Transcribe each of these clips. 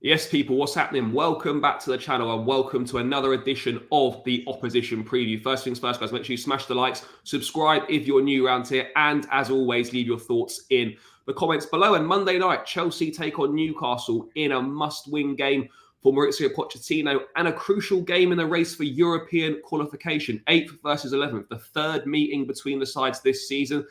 Yes, people, what's happening? Welcome back to the channel and welcome to another edition of the Opposition Preview. First things first, guys, make sure you smash the likes, subscribe if you're new around here, and as always, leave your thoughts in the comments below. And Monday night, Chelsea take on Newcastle in a must-win game for Maurizio Pochettino and a crucial game in the race for European qualification. 8th versus 11th, the third meeting between the sides this season.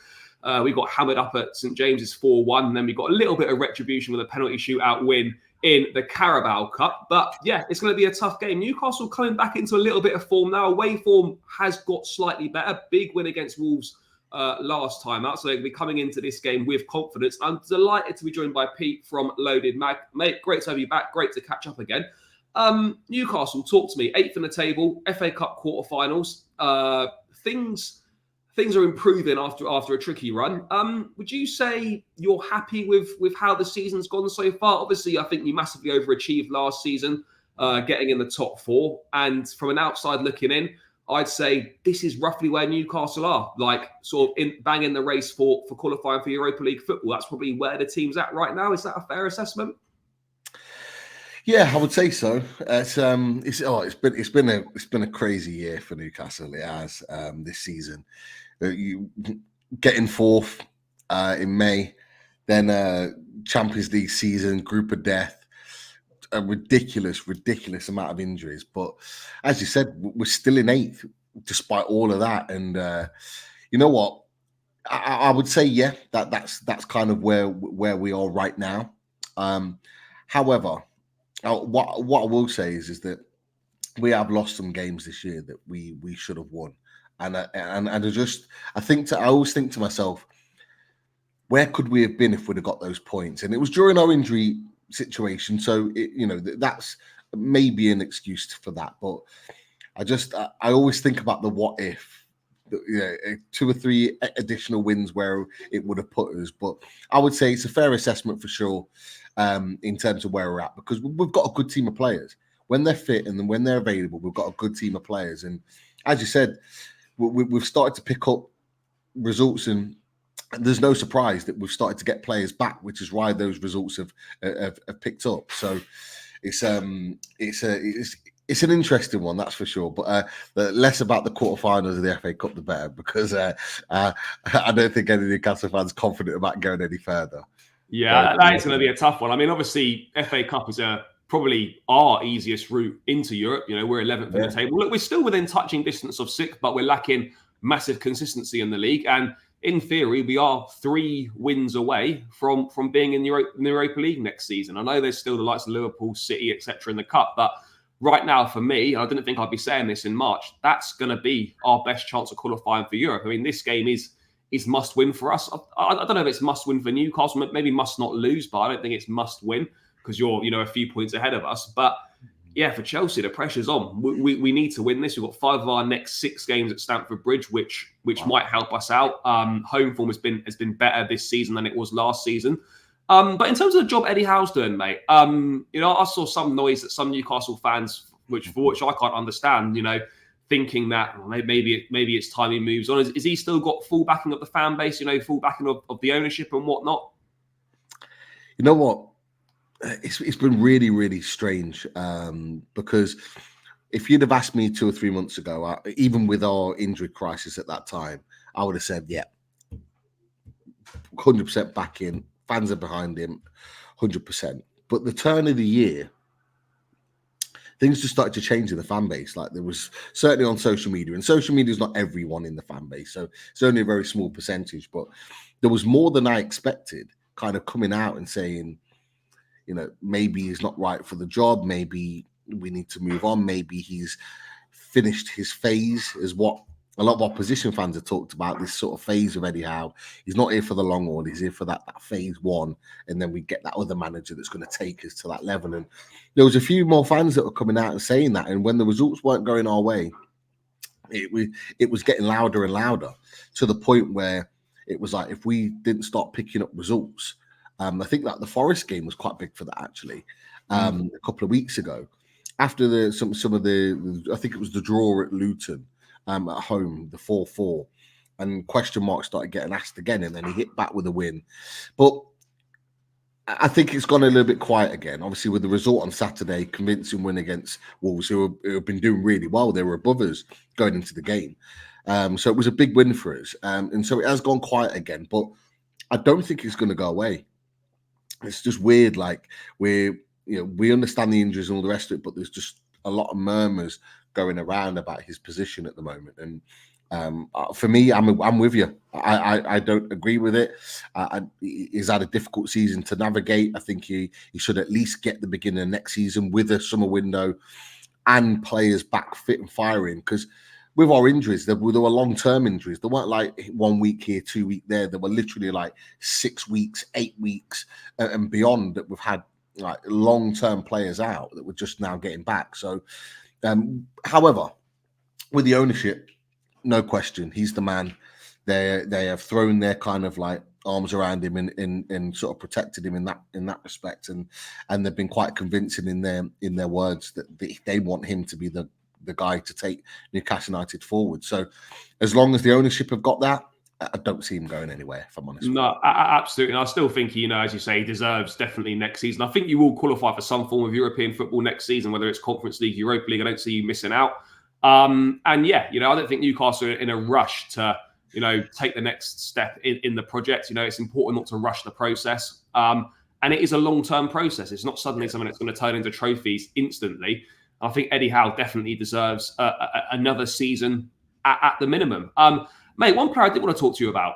We got hammered up at St James's 4-1, and then we got a little bit of retribution with a penalty shootout win in the Carabao Cup. But yeah, it's going to be a tough game. Newcastle coming back into a little bit of form now. Away form has got slightly better. Big win against Wolves last time out. So they'll be coming into this game with confidence. I'm delighted to be joined by Pete from Loaded Mag. Mate, great to have you back. Great to catch up again. Newcastle, talk to me. 8th in the table, FA Cup quarterfinals. Things are improving after a tricky run. Would you say you're happy with how the season's gone so far? Obviously, I think you massively overachieved last season, getting in the top 4. And from an outside looking in, I'd say this is roughly where Newcastle are, like sort of bang in the race for qualifying for Europa League football. That's probably where the team's at right now. Is that a fair assessment? Yeah, I would say so. It's been a crazy year for Newcastle. It has this season. You getting 4th in May, then Champions League season, group of death, a ridiculous amount of injuries. But as you said, we're still in 8th despite all of that. And you know what? I would say, yeah, that's kind of where we are right now. However, what I will say is that we have lost some games this year that we should have won, and I always think to myself, where could we have been if we'd have got those points? And it was during our injury situation, so that's maybe an excuse for that. But I always think about the what if. 2 or 3 additional wins where it would have put us, but I would say it's a fair assessment for sure in terms of where we're at, because we've got a good team of players. When they're fit and when they're available, we've got a good team of players. And as you said, we've started to pick up results, and there's no surprise that we've started to get players back, which is why those results have picked up. So it's an interesting one, that's for sure. But the less about the quarterfinals of the FA Cup, the better, because I don't think any Newcastle fans are confident about going any further. Yeah, that is going to be a tough one. I mean, obviously, FA Cup is probably our easiest route into Europe. We're 11th in the table. Look, we're still within touching distance of 6th, but we're lacking massive consistency in the league. And in theory, we are 3 wins away from being in the Europa League next season. I know there's still the likes of Liverpool, City, etc. in the Cup, but right now, for me, I didn't think I'd be saying this in March, that's going to be our best chance of qualifying for Europe. I mean, this game is must win for us. I don't know if it's must win for Newcastle, maybe must not lose, but I don't think it's must win because you're a few points ahead of us. But yeah, for Chelsea, the pressure's on. We need to win this. We've got 5 of our next 6 games at Stamford Bridge, which might help us out. Home form has been better this season than it was last season. But in terms of the job Eddie Howe's doing, mate, I saw some noise that some Newcastle fans, which I can't understand, thinking that maybe it's time he moves on. Is he still got full backing of the fan base, full backing of the ownership and whatnot? You know what? It's been really, really strange because if you'd have asked me 2 or 3 months ago, even with our injury crisis at that time, I would have said, yeah, 100% back in. Fans are behind him, 100%. But the turn of the year, things just started to change in the fan base. Like, there was certainly on social media, and social media is not everyone in the fan base, so it's only a very small percentage, but there was more than I expected kind of coming out and saying, maybe he's not right for the job, maybe we need to move on, maybe he's finished his phase, is what a lot of opposition fans have talked about, this sort of phase of Eddie Howe. He's not here for the long haul. He's here for that phase 1, and then we get that other manager that's going to take us to that level. And there was a few more fans that were coming out and saying that. And when the results weren't going our way, it was getting louder and louder, to the point where it was like, if we didn't start picking up results, I think that the Forest game was quite big for that, actually, a couple of weeks ago. After some of the, I think it was the draw at Luton, at home, the 4-4, and question marks started getting asked again, and then he hit back with a win. But I think it's gone a little bit quiet again. Obviously, with the result on Saturday, convincing win against Wolves, who have been doing really well. They were above us going into the game. So it was a big win for us. And so it has gone quiet again. But I don't think it's going to go away. It's just weird. Like we understand the injuries and all the rest of it, but there's just a lot of murmurs going around about his position at the moment. And for me, I'm with you. I don't agree with it. He's had a difficult season to navigate. I think he should at least get the beginning of next season with a summer window and players back fit and firing. Because with our injuries, there were long-term injuries. They weren't like 1 week here, 2 week there. They were literally like 6 weeks, 8 weeks, and beyond that we've had like long-term players out that we're just now getting back. So, however, with the ownership, no question, he's the man. They have thrown their kind of like arms around him and sort of protected him in that respect, and they've been quite convincing in their words that they want him to be the guy to take Newcastle United forward. So as long as the ownership have got that, I don't see him going anywhere, if I'm honest. No, absolutely. And I still think, as you say, he deserves definitely next season. I think you will qualify for some form of European football next season, whether it's Conference League, Europa League. I don't see you missing out. And yeah, I don't think Newcastle are in a rush to, take the next step in the project. It's important not to rush the process. And it is a long-term process. It's not suddenly something that's going to turn into trophies instantly. I think Eddie Howe definitely deserves another season at the minimum. Mate, one player I did want to talk to you about.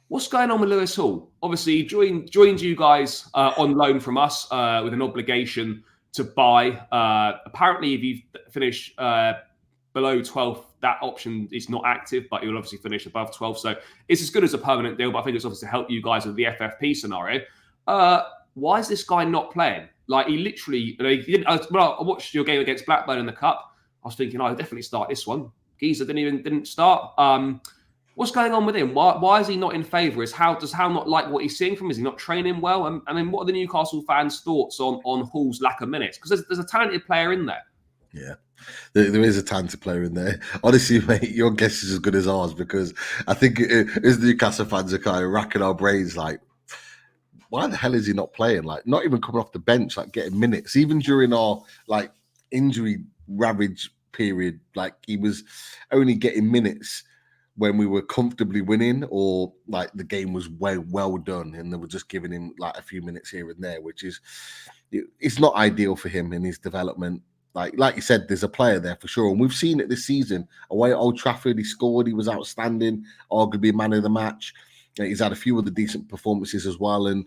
What's going on with Lewis Hall? Obviously, joined you guys on loan from us with an obligation to buy. Apparently, if you finish below 12, that option is not active, but you'll obviously finish above 12. So it's as good as a permanent deal, but I think it's obviously to help you guys with the FFP scenario. Why is this guy not playing? Like, he literally, he didn't. I watched your game against Blackburn in the Cup. I was thinking, I'll definitely start this one. Geezer didn't start. What's going on with him? Why is he not in favour? Does Howe not like what he's seeing from him? Is he not training well? I mean, what are the Newcastle fans' thoughts on Hall's lack of minutes? Because there's a talented player in there. Yeah, there is a talented player in there. Honestly, mate, your guess is as good as ours, because I think as the Newcastle fans are kind of racking our brains, like, why the hell is he not playing? Like, not even coming off the bench, like getting minutes, even during our like injury ravaged period. Like, he was only getting minutes when we were comfortably winning, or like the game was well done, and they were just giving him like a few minutes here and there, which is, it's not ideal for him in his development. Like you said, there's a player there for sure, and we've seen it this season. Away at Old Trafford, he scored. He was outstanding, arguably man of the match. He's had a few other decent performances as well, and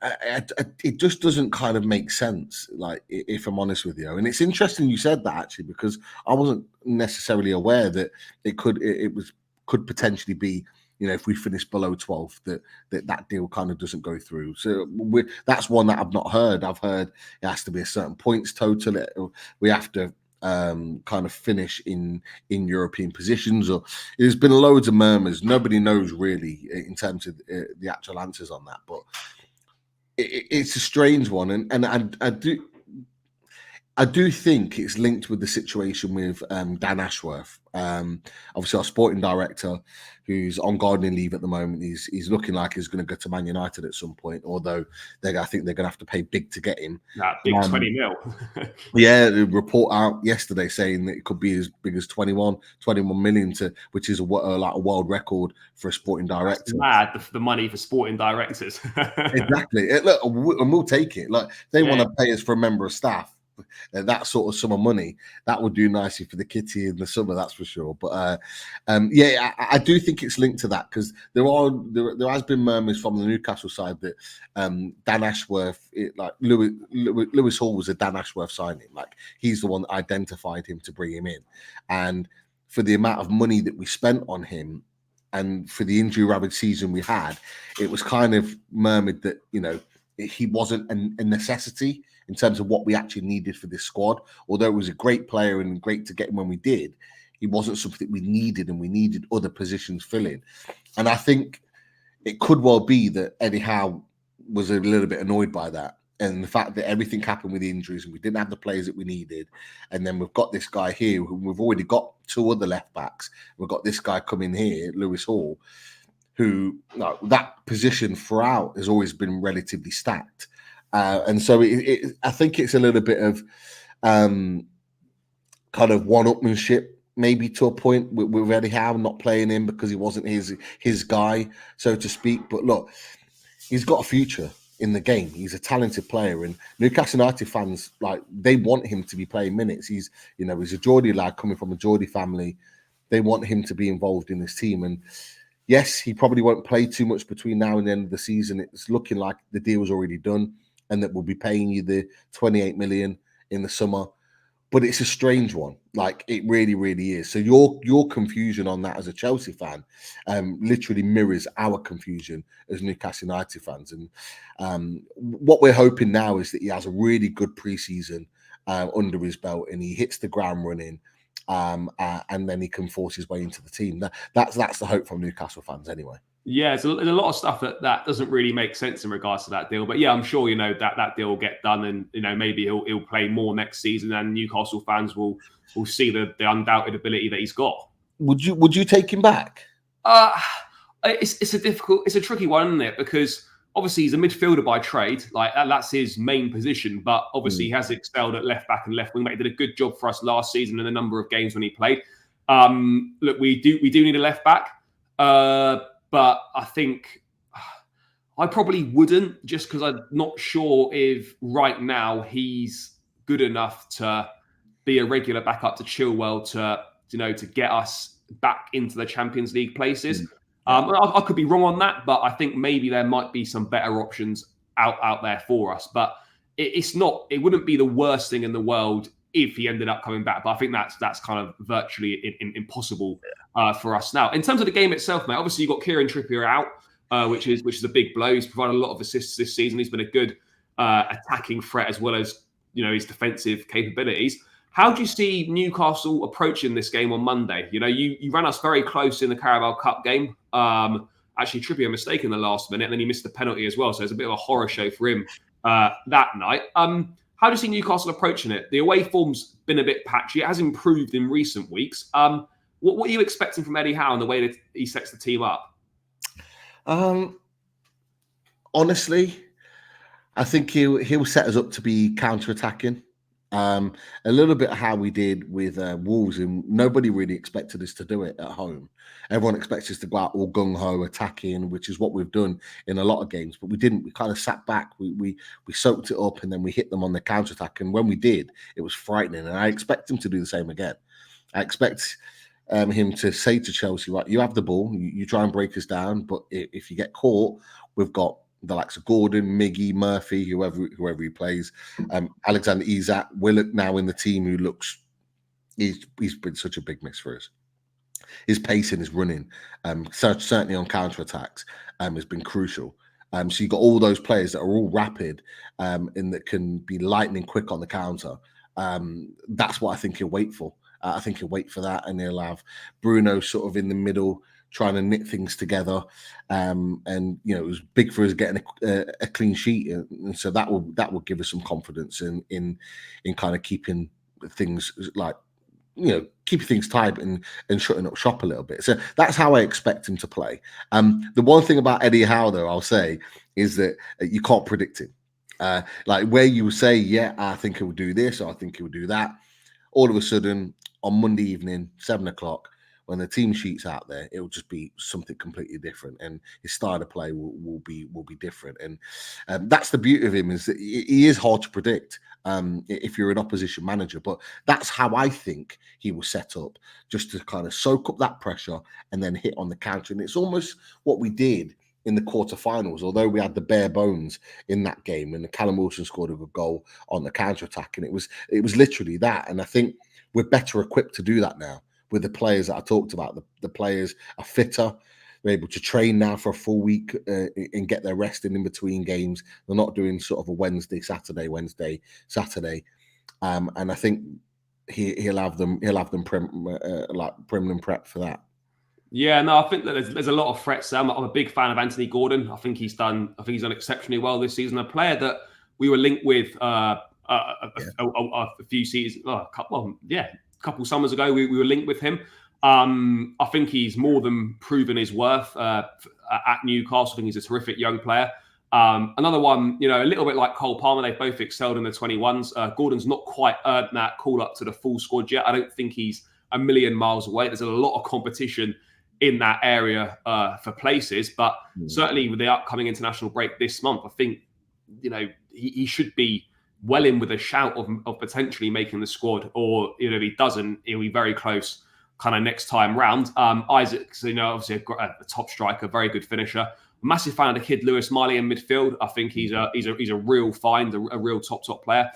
it just doesn't kind of make sense, like, if I'm honest with you. And it's interesting you said that, actually, because I wasn't necessarily aware that it could potentially be, if we finish below 12, that deal kind of doesn't go through. So that's one that I've not heard. I've heard it has to be a certain points total. We have to kind of finish in European positions, or there's been loads of murmurs. Nobody knows really in terms of the actual answers on that, but it's a strange one, and I do think it's linked with the situation with Dan Ashworth. Obviously, our sporting director, who's on gardening leave at the moment, he's looking like he's going to go to Man United at some point, although I think they're going to have to pay big to get him. Big 20 mil. Yeah, the report out yesterday saying that it could be as big as 21 million, which is like a world record for a sporting director. That's mad, the money for sporting directors. Exactly. Look, and we'll take it. Like, they want to pay us for a member of staff. That sort of sum of money, that would do nicely for the kitty in the summer, that's for sure. But I do think it's linked to that, because there has been murmurs from the Newcastle side that Dan Ashworth, Lewis Hall was a Dan Ashworth signing. Like, he's the one that identified him to bring him in, and for the amount of money that we spent on him, and for the injury ravaged season we had, it was kind of murmured that he wasn't a necessity in terms of what we actually needed for this squad. Although it was a great player and great to get him when we did, he wasn't something we needed, and we needed other positions filling. And I think it could well be that Eddie Howe was a little bit annoyed by that, and the fact that everything happened with the injuries and we didn't have the players that we needed. And then we've got this guy here who we've already got two other left backs. We've got this guy coming here, Lewis Hall, who that position throughout has always been relatively stacked. And so I think it's a little bit of kind of one-upmanship, maybe to a point with Eddie Howe not playing him because he wasn't his guy, so to speak. But look, he's got a future in the game. He's a talented player, and Newcastle United fans, like, they want him to be playing minutes. He's a Geordie lad coming from a Geordie family. They want him to be involved in this team. And yes, he probably won't play too much between now and the end of the season. It's looking like the deal's already done and that we'll be paying you the 28 million in the summer. But it's a strange one. Like, it really, really is. So your confusion on that as a Chelsea fan literally mirrors our confusion as Newcastle United fans. And what we're hoping now is that he has a really good preseason under his belt and he hits the ground running, and then he can force his way into the team. That's the hope from Newcastle fans anyway. Yeah, there's a lot of stuff that doesn't really make sense in regards to that deal. But yeah, I'm sure, that deal will get done, and maybe he'll play more next season, and Newcastle fans will see the undoubted ability that he's got. Would you take him back? It's a tricky one, isn't it? Because obviously he's a midfielder by trade, like that's his main position. But obviously he has excelled at left back and left wing. He did a good job for us last season in a number of games when he played. Look, we do need a left back. But I think I probably wouldn't, just because I'm not sure if right now he's good enough to be a regular backup to Chilwell to get us back into the Champions League places. I could be wrong on that, but I think maybe there might be some better options out there for us. But it wouldn't be the worst thing in the world if he ended up coming back. But I think that's kind of virtually impossible for us now. In terms of the game itself, mate, obviously you've got Kieran Trippier out, which is a big blow. He's provided a lot of assists this season. He's been a good attacking threat as well as his defensive capabilities. How do you see Newcastle approaching this game on Monday? You ran us very close in the Carabao Cup game. Actually, Trippier mistake in the last minute, and then he missed the penalty as well. So it's a bit of a horror show for him that night. How do you see Newcastle approaching it? The away form's been a bit patchy. It has improved in recent weeks. What are you expecting from Eddie Howe and the way that he sets the team up? Honestly, I think he'll set us up to be counter-attacking. A little bit of how we did with Wolves, and nobody really expected us to do it at home. Everyone expects us to go out all gung-ho attacking, which is what we've done in a lot of games, but we didn't. We kind of sat back, we soaked it up, and then we hit them on the counter-attack, and when we did, it was frightening, and I expect him to do the same again. I expect him to say to Chelsea, right, you have the ball, you try and break us down, but if you get caught, we've got the likes of Gordon, Miggy, Murphy, whoever he plays, Alexander Isak, Willock now in the team, who looks, he's been such a big miss for us. His pace and his running, certainly on counter-attacks, has been crucial. So you've got all those players that are all rapid and that can be lightning quick on the counter. That's what I think he'll wait for. I think he'll wait for that, and he'll have Bruno sort of in the middle, trying to knit things together, and it was big for us getting a clean sheet, and so that will give us some confidence in kind of keeping things keeping things tight and shutting up shop a little bit. So that's how I expect him to play. The one thing about Eddie Howe, though, I'll say, is that you can't predict him. Like where you say, yeah, I think he'll do this, or I think he'll do that. All of a sudden, on Monday evening, 7:00. When the team sheet's out there, it will just be something completely different, and his style of play will be different. And that's the beauty of him, is that he is hard to predict if you're an opposition manager. But that's how I think he will set up, just to kind of soak up that pressure and then hit on the counter. And it's almost what we did in the quarterfinals, although we had the bare bones in that game, and Callum Wilson scored a good goal on the counter attack, and it was literally that. And I think we're better equipped to do that now, with the players that I talked about. The players are fitter. They're able to train now for a full week and get their rest in between games. They're not doing sort of a Wednesday, Saturday. And I think he'll have them prim and prep for that. Yeah, no, I think that there's a lot of threats there. I'm a big fan of Anthony Gordon. I think he's done exceptionally well this season. A player that we were linked with a few seasons, a couple summers ago, we were linked with him. I think he's more than proven his worth at Newcastle. I think he's a terrific young player. Another one, you know, a little bit like Cole Palmer, they've both excelled in the 21s. Gordon's not quite earned that call up to the full squad yet. I don't think he's a million miles away. There's a lot of competition in that area for places, but certainly with the upcoming international break this month, I think, you know, he should be well in with a shout of potentially making the squad, or, you know, if he doesn't, he'll be very close kind of next time round. Isaac, you know, obviously a top striker, very good finisher. Massive fan of the kid Lewis Miley in midfield. I think he's a real find, a real top player.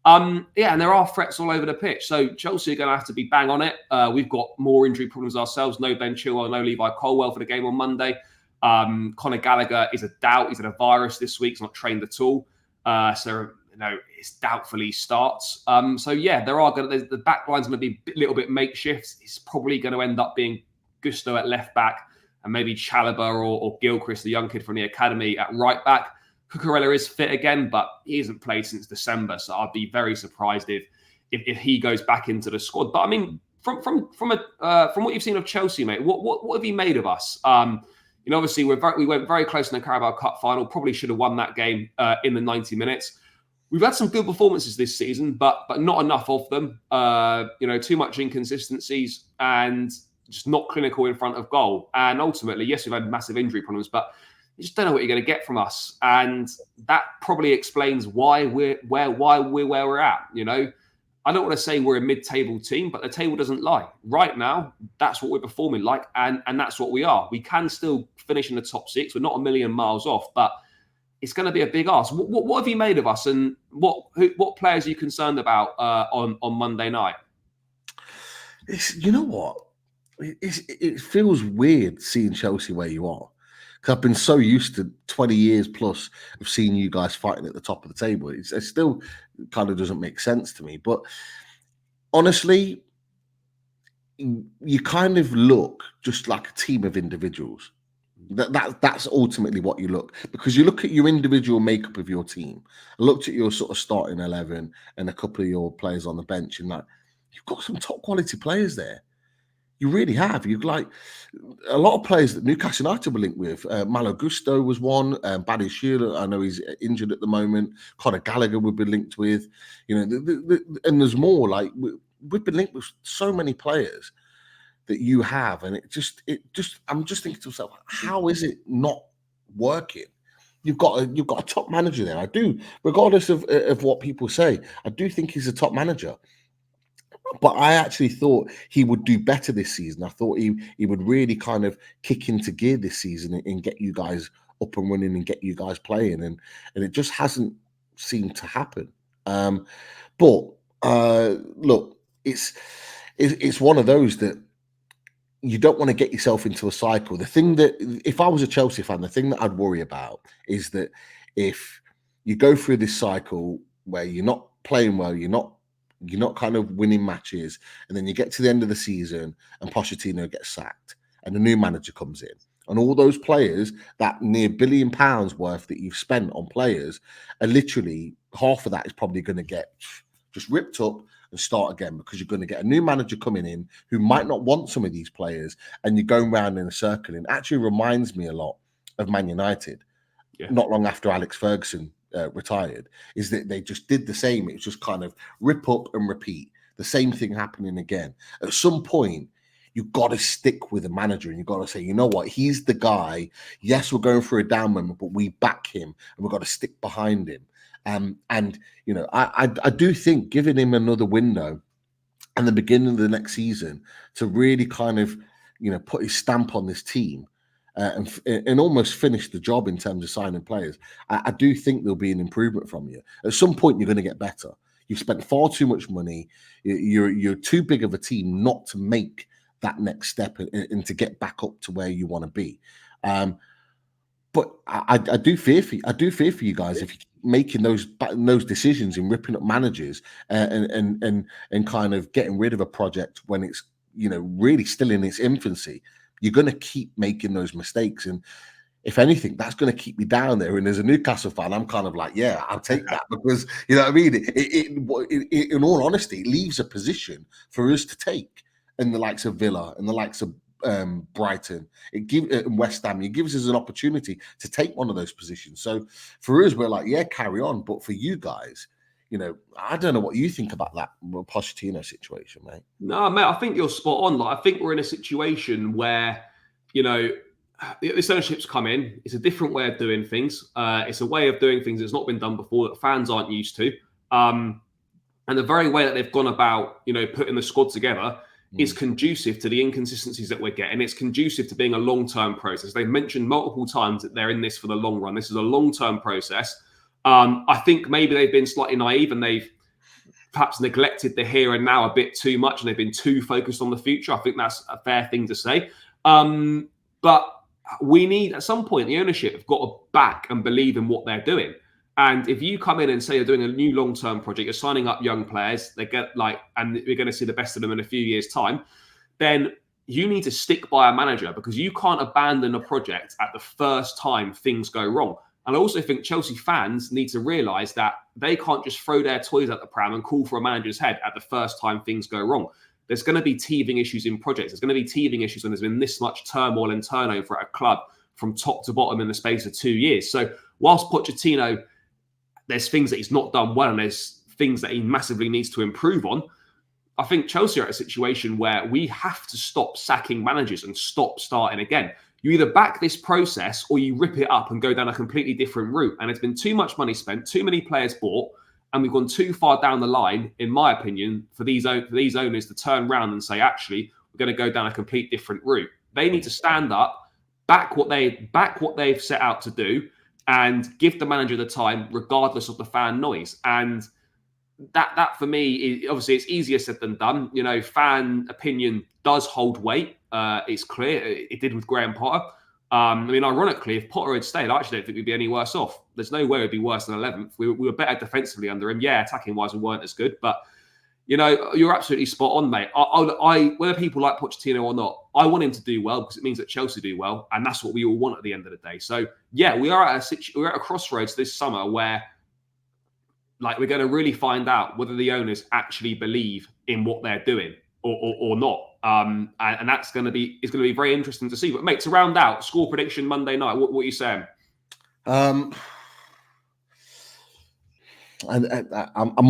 Yeah, and there are threats all over the pitch. So Chelsea are going to have to be bang on it. We've got more injury problems ourselves. No Ben Chilwell, no Levi Colwill for the game on Monday. Conor Gallagher is a doubt. He's had a virus this week. He's not trained at all. So, you know, it's doubtful he starts. So yeah, the back line's going to be a little bit makeshift. It's probably going to end up being Gusto at left back, and maybe Chalobah or Gilchrist, the young kid from the academy, at right back. Cucurella is fit again, but he hasn't played since December, so I'd be very surprised if he goes back into the squad. But I mean, from what you've seen of Chelsea, mate, what have you made of us? You know, obviously we went very close in the Carabao Cup final. Probably should have won that game in the 90 minutes. We've had some good performances this season, but not enough of them. You know, too much inconsistencies and just not clinical in front of goal. And ultimately, yes, we've had massive injury problems, but you just don't know what you're going to get from us. And that probably explains why we're where we're at. You know, I don't want to say we're a mid-table team, but the table doesn't lie. Right now, that's what we're performing like, and that's what we are. We can still finish in the top six. We're not a million miles off, but it's going to be a big ask. What have you made of us, and what players are you concerned about on Monday night? You know what? It feels weird seeing Chelsea where you are, because I've been so used to 20 years plus of seeing you guys fighting at the top of the table. It still kind of doesn't make sense to me. But honestly, you kind of look just like a team of individuals. That's ultimately what you look, because you look at your individual makeup of your team. I looked at your sort of starting 11 and a couple of your players on the bench, and like, you've got some top quality players there. You really have. You've like a lot of players that Newcastle United were linked with. Malo Gusto was one. Buddy Shearer, I know he's injured at the moment. Conor Gallagher would be linked with. You know, and there's more. Like we've been linked with so many players that you have, and it just. I'm just thinking to myself, how is it not working? You've got a top manager there. I do, regardless of what people say, I do think he's a top manager. But I actually thought he would do better this season. I thought he would really kind of kick into gear this season and get you guys up and running and get you guys playing, and it just hasn't seemed to happen. But look, it's one of those that you don't want to get yourself into a cycle. The thing that, if I was a Chelsea fan, the thing that I'd worry about is that if you go through this cycle where you're not playing well, you're not kind of winning matches, and then you get to the end of the season and Pochettino gets sacked and a new manager comes in, and all those players, that near £1 billion worth that you've spent on players, are literally half of that is probably going to get just ripped up and start again, because you're going to get a new manager coming in who might not want some of these players, and you're going round in a circle. And actually reminds me a lot of Man United, not long after Alex Ferguson retired, is that they just did the same. It was just kind of rip up and repeat, the same thing happening again. At some point, you've got to stick with the manager, and you've got to say, you know what, he's the guy. Yes, we're going through a down moment, but we back him, and we've got to stick behind him. And you know, I do think giving him another window and the beginning of the next season to really kind of, you know, put his stamp on this team and almost finish the job in terms of signing players. I do think there'll be an improvement from you. At some point, you're going to get better. You've spent far too much money. You're too big of a team not to make that next step and to get back up to where you want to be. But I do fear for you. I do fear for you guys if you keep making those decisions and ripping up managers and kind of getting rid of a project when it's, you know, really still in its infancy. You're going to keep making those mistakes, and if anything, that's going to keep me down there. And as a Newcastle fan, I'm kind of like, yeah, I'll take that, because you know what I mean. In all honesty, it leaves a position for us to take in the likes of Villa and the likes of Brighton, West Ham, it gives us an opportunity to take one of those positions. So for us, we're like, yeah, carry on. But for you guys, I don't know what you think about that Pochettino situation, mate. No, mate, I think you're spot on. Like, I think we're in a situation where, this ownership's come in. It's a different way of doing things. It's a way of doing things that's not been done before, that fans aren't used to. And the very way that they've gone about, putting the squad together is conducive to the inconsistencies that we're getting. It's conducive to being a long-term process. They've mentioned multiple times that they're in this for the long run. This is a long-term process. I think maybe they've been slightly naive and they've perhaps neglected the here and now a bit too much, and they've been too focused on the future. I think that's a fair thing to say. But we need, at some point, the ownership have got to back and believe in what they're doing. And if you come in and say you're doing a new long-term project, you're signing up young players, and we're going to see the best of them in a few years' time, then you need to stick by a manager, because you can't abandon a project at the first time things go wrong. And I also think Chelsea fans need to realise that they can't just throw their toys at the pram and call for a manager's head at the first time things go wrong. There's going to be teething issues in projects. There's going to be teething issues when there's been this much turmoil and turnover at a club from top to bottom in the space of 2 years. So whilst Pochettino, there's things that he's not done well and there's things that he massively needs to improve on, I think Chelsea are at a situation where we have to stop sacking managers and stop starting again. You either back this process or you rip it up and go down a completely different route. And it's been too much money spent, too many players bought, and we've gone too far down the line, in my opinion, for these owners to turn around and say, actually, we're going to go down a complete different route. They need to stand up, back what they've set out to do, and give the manager the time, regardless of the fan noise. And that for me, obviously, it's easier said than done. Fan opinion does hold weight. It's clear it did with Graham Potter. Ironically, if Potter had stayed, I actually don't think we'd be any worse off. There's no way we'd be worse than 11th. We were better defensively under him. Yeah, attacking-wise, we weren't as good. But, you're absolutely spot on, mate. I whether people like Pochettino or not, I want him to do well, because it means that Chelsea do well. And that's what we all want at the end of the day. So, yeah, we're at a crossroads this summer where, we're going to really find out whether the owners actually believe in what they're doing or not. And that's going to be very interesting to see. But mate, to round out, score prediction Monday night. What are you saying? I'm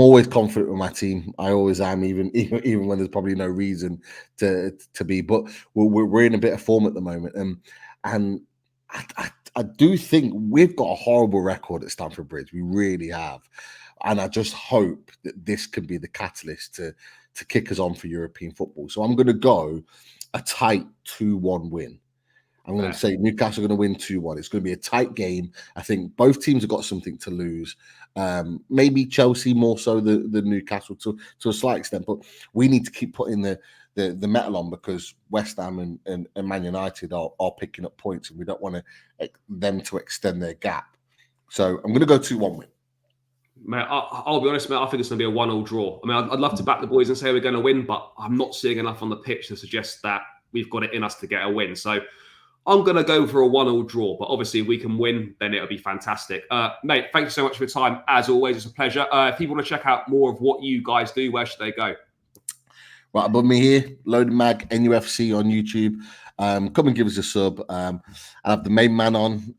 always confident with my team. I always am, even when there's probably no reason to be. But we're in a bit of form at the moment, and I do think we've got a horrible record at Stamford Bridge. We really have. And I just hope that this can be the catalyst to kick us on for European football. So I'm going to go a tight 2-1 win. I'm going to say Newcastle are going to win 2-1. It's going to be a tight game. I think both teams have got something to lose. Maybe Chelsea more so than Newcastle to a slight extent. But we need to keep putting the metal on, because West Ham and Man United are picking up points, and we don't want them to extend their gap. So I'm going to go 2-1 win. Mate, I'll be honest, mate. I think it's going to be a 1-1 draw. I'd love to back the boys and say we're going to win, but I'm not seeing enough on the pitch to suggest that we've got it in us to get a win. So I'm going to go for a 1-1 draw. But obviously, if we can win, then it'll be fantastic. Mate, thank you so much for your time. As always, it's a pleasure. If people want to check out more of what you guys do, where should they go? Right above me here, Loaded Mag, NUFC on YouTube. Come and give us a sub. I have the main man on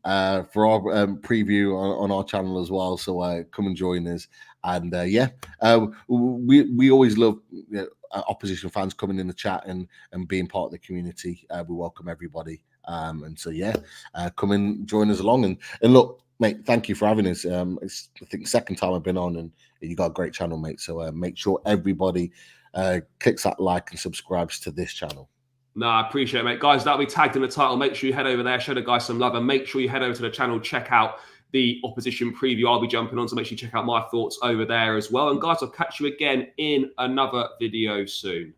for our preview on our channel as well. So come and join us. And we always love opposition fans coming in the chat and being part of the community. We welcome everybody. Come and join us along. And look, mate, thank you for having us. It's I think the second time I've been on, and you got a great channel, mate. So make sure everybody clicks that like and subscribes to this channel. No, I appreciate it, mate. Guys, that'll be tagged in the title. Make sure you head over there, show the guys some love, and make sure you head over to the channel, check out the opposition preview I'll be jumping on, so make sure you check out my thoughts over there as well. And guys, I'll catch you again in another video soon.